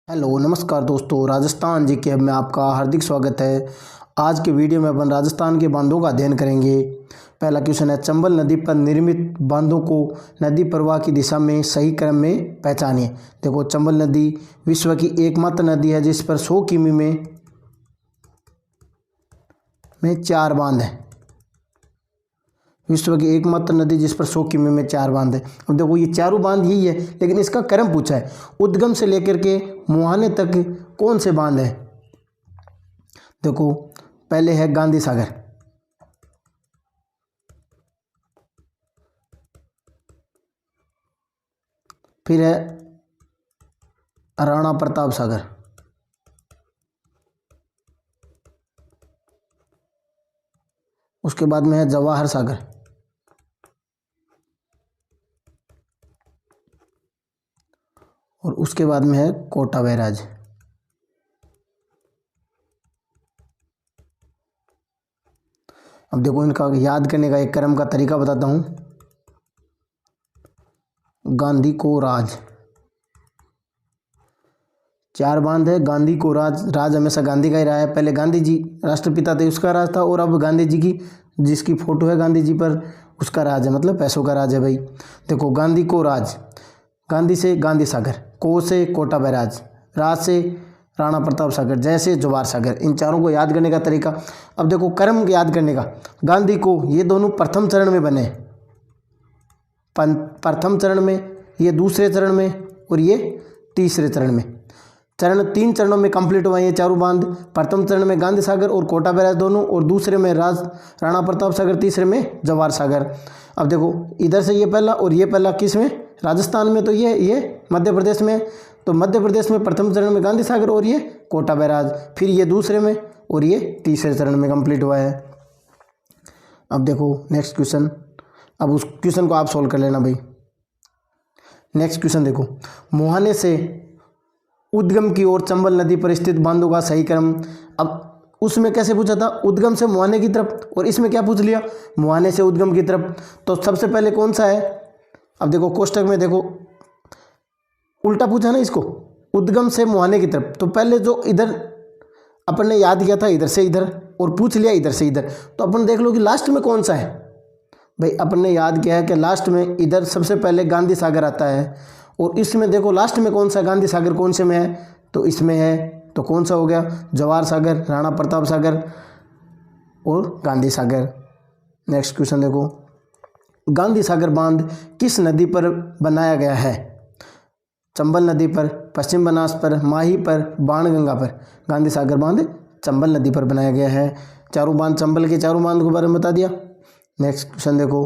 Hello नमस्कार दोस्तों, राजस्थान जी के में आपका हार्दिक स्वागत है। आज के वीडियो में अपन राजस्थान के बांधों का अध्ययन करेंगे। पहला क्वेश्चन है, चंबल नदी पर निर्मित बांधों को नदी प्रवाह की दिशा में सही क्रम में पहचानिए। देखो, चंबल नदी विश्व की एकमात्र नदी है जिस पर 100 किमी में 4 बांध हैं। विश्व की एकमात्र नदी जिस पर 100 किमी में 4 बांध है। अब देखो, ये चारों बांध यही है, लेकिन इसका क्रम पूछा है। उद्गम से लेकर के मुहाने तक कौन से बांध है? देखो, पहले है गांधी सागर, फिर है राणा प्रताप सागर, उसके बाद में है जवाहर सागर, और उसके बाद में है कोटा बैराज। अब देखो, इनका याद करने का एक क्रम का तरीका बताता हूं। गांधी को राज, 4 बांध है। गांधी को राज, राज हमेशा गांधी का ही रहा है। पहले गांधी जी राष्ट्रपिता थे, उसका राज था, और अब गांधी जी की जिसकी फोटो है गांधी जी पर, उसका राज है, मतलब पैसों का राज है भाई। देखो, गांधी को राज, गांधी से गांधी सागर, को से कोटा बैराज, राज से राणा प्रताप सागर, जय से जवाहर सागर। इन चारों को याद करने का तरीका। अब देखो, क्रम याद करने का। गांधी को, ये दोनों प्रथम चरण में बने, प्रथम चरण में, ये दूसरे चरण में, और ये तीसरे चरण में। चरण 3 चरणों में कंप्लीट हुआ ये चारों बांध। प्रथम चरण में गांधी सागर और कोटा बैराज दोनों, और दूसरे में राणा प्रताप सागर, तीसरे में जवाहर सागर। अब देखो, इधर से ये पहला और ये पहला किस में? राजस्थान में। तो ये मध्य प्रदेश में। तो मध्य प्रदेश में प्रथम चरण में गांधी सागर और ये कोटा बैराज, फिर ये दूसरे में और ये तीसरे चरण में कंप्लीट हुआ है। अब देखो नेक्स्ट क्वेश्चन। अब उस क्वेश्चन को आप सोल्व कर लेना भाई। नेक्स्ट क्वेश्चन देखो, मुहाने से उद्गम की ओर चंबल नदी पर स्थित बांधों का सही क्रम। अब उसमें कैसे पूछा था? उद्गम से मुहाने की तरफ, और इसमें क्या पूछ लिया? मुहाने से उद्गम की तरफ। तो सबसे पहले कौन सा है? अब देखो, कोष्टक में देखो, उल्टा पूछा ना इसको, उद्गम से मुहाने की तरफ। तो पहले जो इधर अपन ने याद किया था, इधर से इधर, और पूछ लिया इधर से इधर। तो अपन देख लो कि लास्ट में कौन सा है भाई। अपन ने याद किया है कि लास्ट में इधर सबसे पहले गांधी सागर आता है, और इसमें देखो लास्ट में कौन सा गांधी सागर कौन से में है? तो इसमें है। तो कौन सा हो गया? जवाहर सागर, राणा प्रताप सागर और गांधी सागर। नेक्स्ट क्वेश्चन देखो, गांधी सागर बांध किस नदी पर बनाया गया है? चंबल नदी पर, पश्चिम बनास पर, माही पर, बाणगंगा पर। गांधी सागर बांध चंबल नदी पर बनाया गया है। चारों बांध चंबल के, चारों बांध के बारे में बता दिया। नेक्स्ट क्वेश्चन देखो।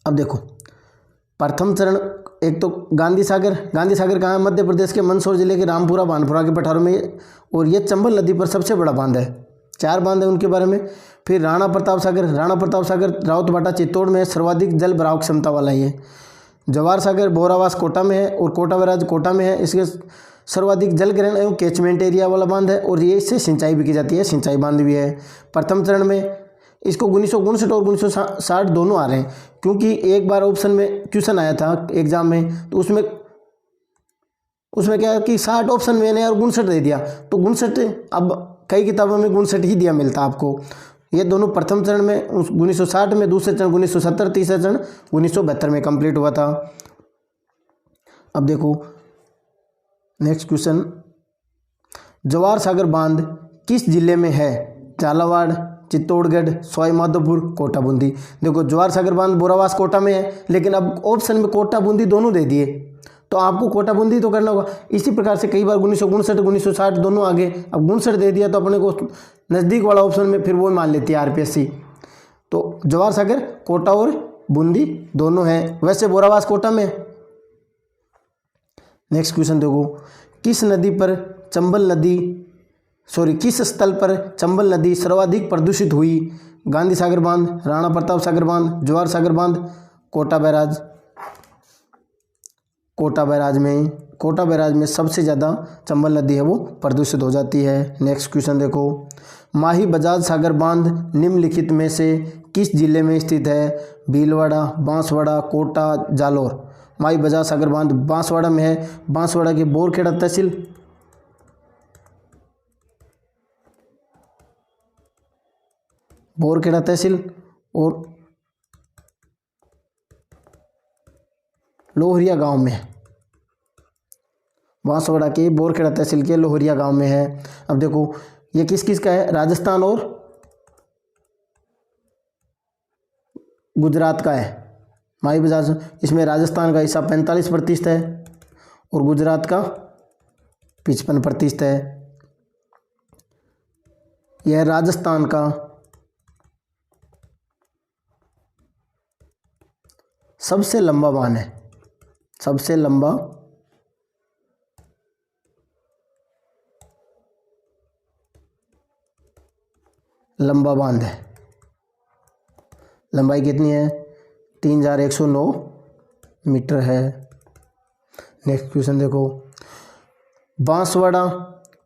अब देखो, प्रथम चरण, एक तो गांधी सागर कहाँ है? मध्य प्रदेश के मंदसौर जिले के रामपुरा बानपुरा के पठारों में, और ये चंबल नदी पर सबसे बड़ा बांध है। 4 बांध है उनके बारे में। फिर राणा प्रताप सागर राउतभाटा चित्तौड़ में सर्वाधिक जल भराव क्षमता वाला ये। जवाहर सागर बोरावास कोटा में है, और कोटा बैराज कोटा में है। इसके सर्वाधिक जल ग्रहण एवं कैचमेंट एरिया वाला बांध है, और ये इससे सिंचाई भी की जाती है, सिंचाई बांध भी है। प्रथम चरण में इसको 1959 और 1960 दोनों आ रहे हैं, क्योंकि एक बार ऑप्शन में क्वेश्चन आया था एग्जाम में, तो उसमें क्या है कि 60 ऑप्शन मैंने और 59 दे दिया। तो 59, अब कई किताबों में 59 ही दिया मिलता आपको। ये दोनों प्रथम चरण में 1960 में, दूसरे चरण 1970, तीसरा चरण 1972 में कंप्लीट हुआ था। अब देखो नेक्स्ट क्वेश्चन, जवाहर सागर बांध किस जिले में है? झालावाड़, चित्तौड़गढ़, सवाई माधोपुर, कोटा बूंदी। देखो, जवाहर सागर बांध बोरावास कोटा में है, लेकिन अब ऑप्शन में कोटा बूंदी दोनों दे दिए, तो आपको कोटा बूंदी तो करना होगा। इसी प्रकार से कई बार 1959 1960 दोनों आगे, अब 59 दे दिया तो अपने को नज़दीक वाला ऑप्शन में फिर वो मान लेती है आरपीएससी। तो जवाहर सागर कोटा और बूंदी दोनों हैं। वैसे बोरावास कोटा में। नेक्स्ट क्वेश्चन देखो, किस स्थल पर चंबल नदी सर्वाधिक प्रदूषित हुई? गांधी सागर बांध, राणा प्रताप सागर बांध, जवाहर सागर बांध, कोटा बैराज। कोटा बैराज में सबसे ज़्यादा चंबल नदी है वो प्रदूषित हो जाती है। नेक्स्ट क्वेश्चन देखो, माही बजाज सागर बांध निम्नलिखित में से किस जिले में स्थित है? भीलवाड़ा, बांसवाड़ा, कोटा, जालोर। माई बजाज सागर बांध बांसवाड़ा में है, बांसवाड़ा के बोरखेड़ा तहसील, बोरखेड़ा तहसील और लोहरिया गांव में है। बांसवाड़ा के बोरखेड़ा तहसील के लोहरिया गांव में है। अब देखो ये किस किस का है, राजस्थान और गुजरात का है माई बजाज। इसमें राजस्थान का हिस्सा 45% है और गुजरात का 55% है। यह राजस्थान का सबसे लंबा बांध है, सबसे लंबा बांध है। लंबाई कितनी है, 3109 मीटर है। नेक्स्ट क्वेश्चन देखो, बांसवाड़ा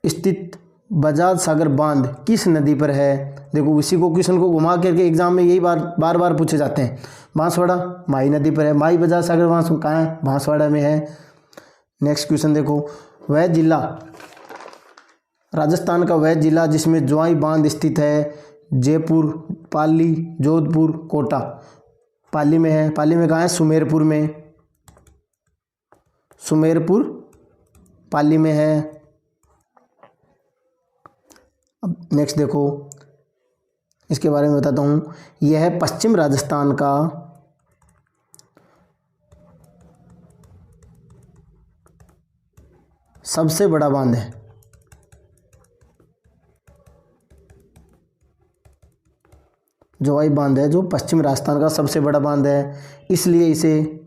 स्थित बजाज सागर बांध किस नदी पर है। देखो इसी को क्वेश्चन को घुमा करके एग्जाम में यही बार बार पूछे जाते हैं। बांसवाड़ा माई नदी पर है, माई बजाज सागर बांध कहाँ है, बांसवाड़ा में है। नेक्स्ट क्वेश्चन देखो, वह जिला राजस्थान का वह जिला जिसमें ज्वाई बांध स्थित है, जयपुर, पाली, जोधपुर, कोटा। पाली में है, पाली में कहाँ है, सुमेरपुर में, सुमेरपुर पाली में है। अब नेक्स्ट देखो, इसके बारे में बताता हूँ। यह है पश्चिम राजस्थान का सबसे बड़ा बांध है। जोवाई बांध है जो पश्चिम राजस्थान का सबसे बड़ा बांध है, इसलिए इसे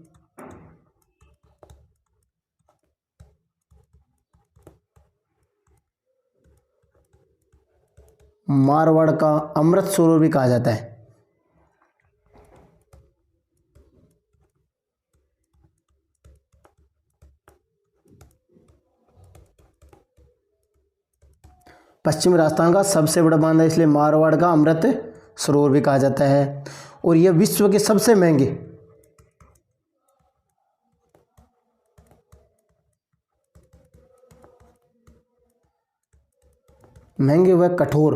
मारवाड़ का अमृत सरोवर भी कहा जाता है। पश्चिम राजस्थान का सबसे बड़ा बांध है, इसलिए मारवाड़ का अमृत सरोवर भी कहा जाता है। और यह विश्व के सबसे महंगे व कठोर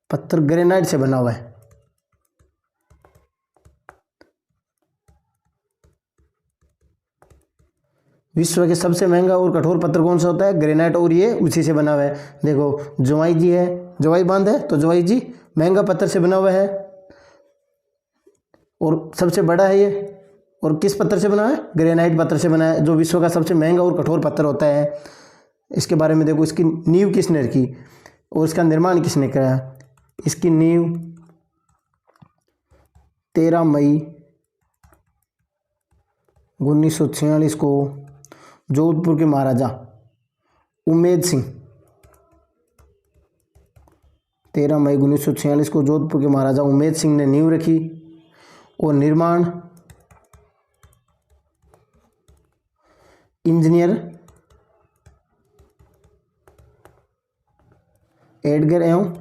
पत्थर ग्रेनाइट से बना हुआ है। विश्व के सबसे महंगा और कठोर पत्थर कौन सा होता है, ग्रेनाइट, और ये उसी से बना हुआ है। देखो जोवाई जी है, जोवाई बांध है तो जोवाई जी महंगा पत्थर से बना हुआ है और सबसे बड़ा है ये। और किस पत्थर से बना है, ग्रेनाइट पत्थर से बना है, जो विश्व का सबसे महंगा और कठोर पत्थर होता है। इसके बारे में देखो, इसकी नींव किसने रखी और इसका निर्माण किसने कराया। इसकी नींव 13 मई 1946 को जोधपुर के महाराजा उमेद सिंह, 13 मई 1946 को जोधपुर के महाराजा उमेद सिंह ने नींव रखी और निर्माण इंजीनियर एडगर एवं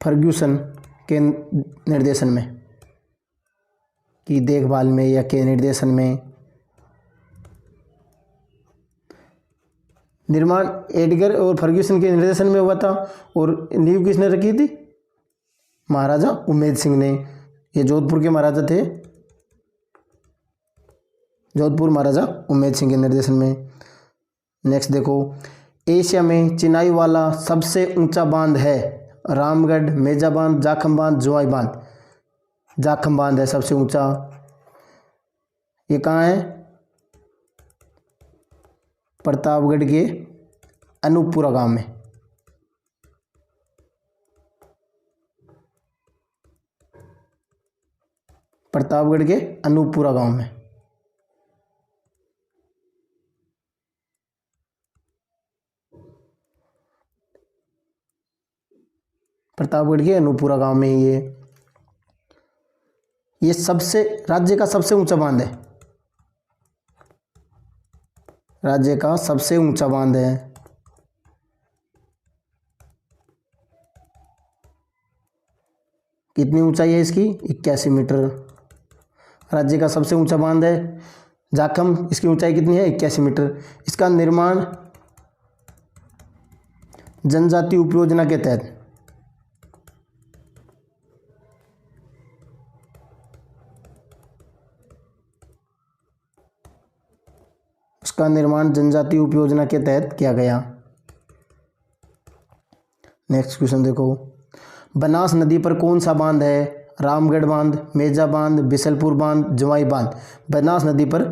फर्ग्यूसन के निर्देशन में, की देखभाल में या के निर्देशन में। निर्माण एडगर और फर्ग्यूसन के निर्देशन में हुआ था और नींव किसने रखी थी, महाराजा उमेद सिंह ने। ये जोधपुर के महाराजा थे, जोधपुर महाराजा उमेद सिंह के निर्देशन में। नेक्स्ट देखो, एशिया में चिनाई वाला सबसे ऊंचा बांध है, रामगढ़, मेजा बांध, जाखम बांध, जोवाई बांध। जाखम बांध है सबसे ऊंचा। ये कहाँ है, प्रतापगढ़ के अनूपपुरा गांव में। प्रतापगढ़ के अनूपपुरा गांव में। प्रतापगढ़ के अनूपपुरा गांव में ये सबसे राज्य का सबसे ऊंचा बांध है। राज्य का सबसे ऊंचा बांध है। कितनी ऊंचाई है इसकी? 81 मीटर। राज्य का सबसे ऊंचा बांध है जाखम, इसकी ऊंचाई कितनी है? 81 मीटर। इसका निर्माण जनजातीय उपयोजना के तहत जनजातीय उपयोजना के तहत किया गया। नेक्स्ट क्वेश्चन देखो, बनास नदी पर कौन सा बांध है? रामगढ़ बांध, मेजा बांध, बिसलपुर बांध, जवाई बांध। बनास नदी पर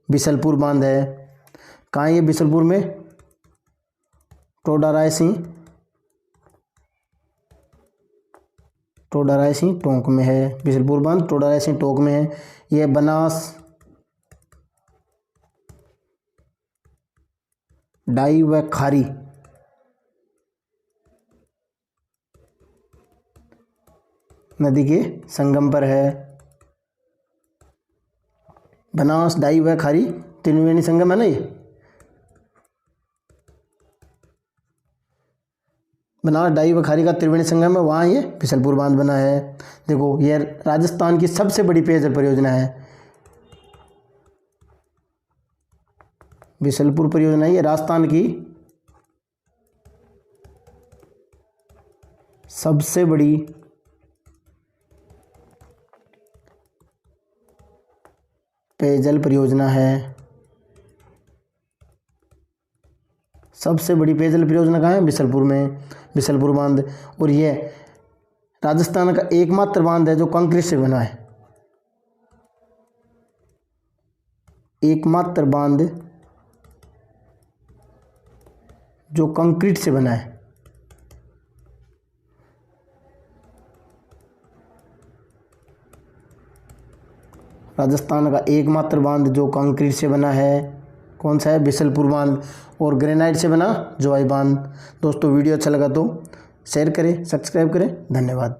बिसलपुर बांध है। कहाँ है ये बिसलपुर में? टोडा रायसिंह टोंक में है। बिसलपुर बांध टोडा रायसिंह टोंक में है। यह बनास डाई व खारी नदी के संगम पर है। बनास डाई व खारी त्रिवेणी संगम है ना, ये बनास डाई व खारी का त्रिवेणी संगम है, वहाँ ये बिसलपुर बांध बना है। देखो ये राजस्थान की सबसे बड़ी पेयजल परियोजना है। बिसलपुर परियोजना ये राजस्थान की सबसे बड़ी पेयजल परियोजना है। सबसे बड़ी पेयजल परियोजना कहाँ है? बिसलपुर में, बिसलपुर बांध। और यह राजस्थान का एकमात्र बांध है जो कंक्रीट से बना है। एकमात्र बांध जो कंक्रीट से बना है। राजस्थान का एकमात्र बांध जो कंक्रीट से बना है कौन सा है? बिसलपुर बांध। और ग्रेनाइट से बना जवाई बांध। दोस्तों वीडियो अच्छा लगा तो शेयर करें, सब्सक्राइब करें। धन्यवाद।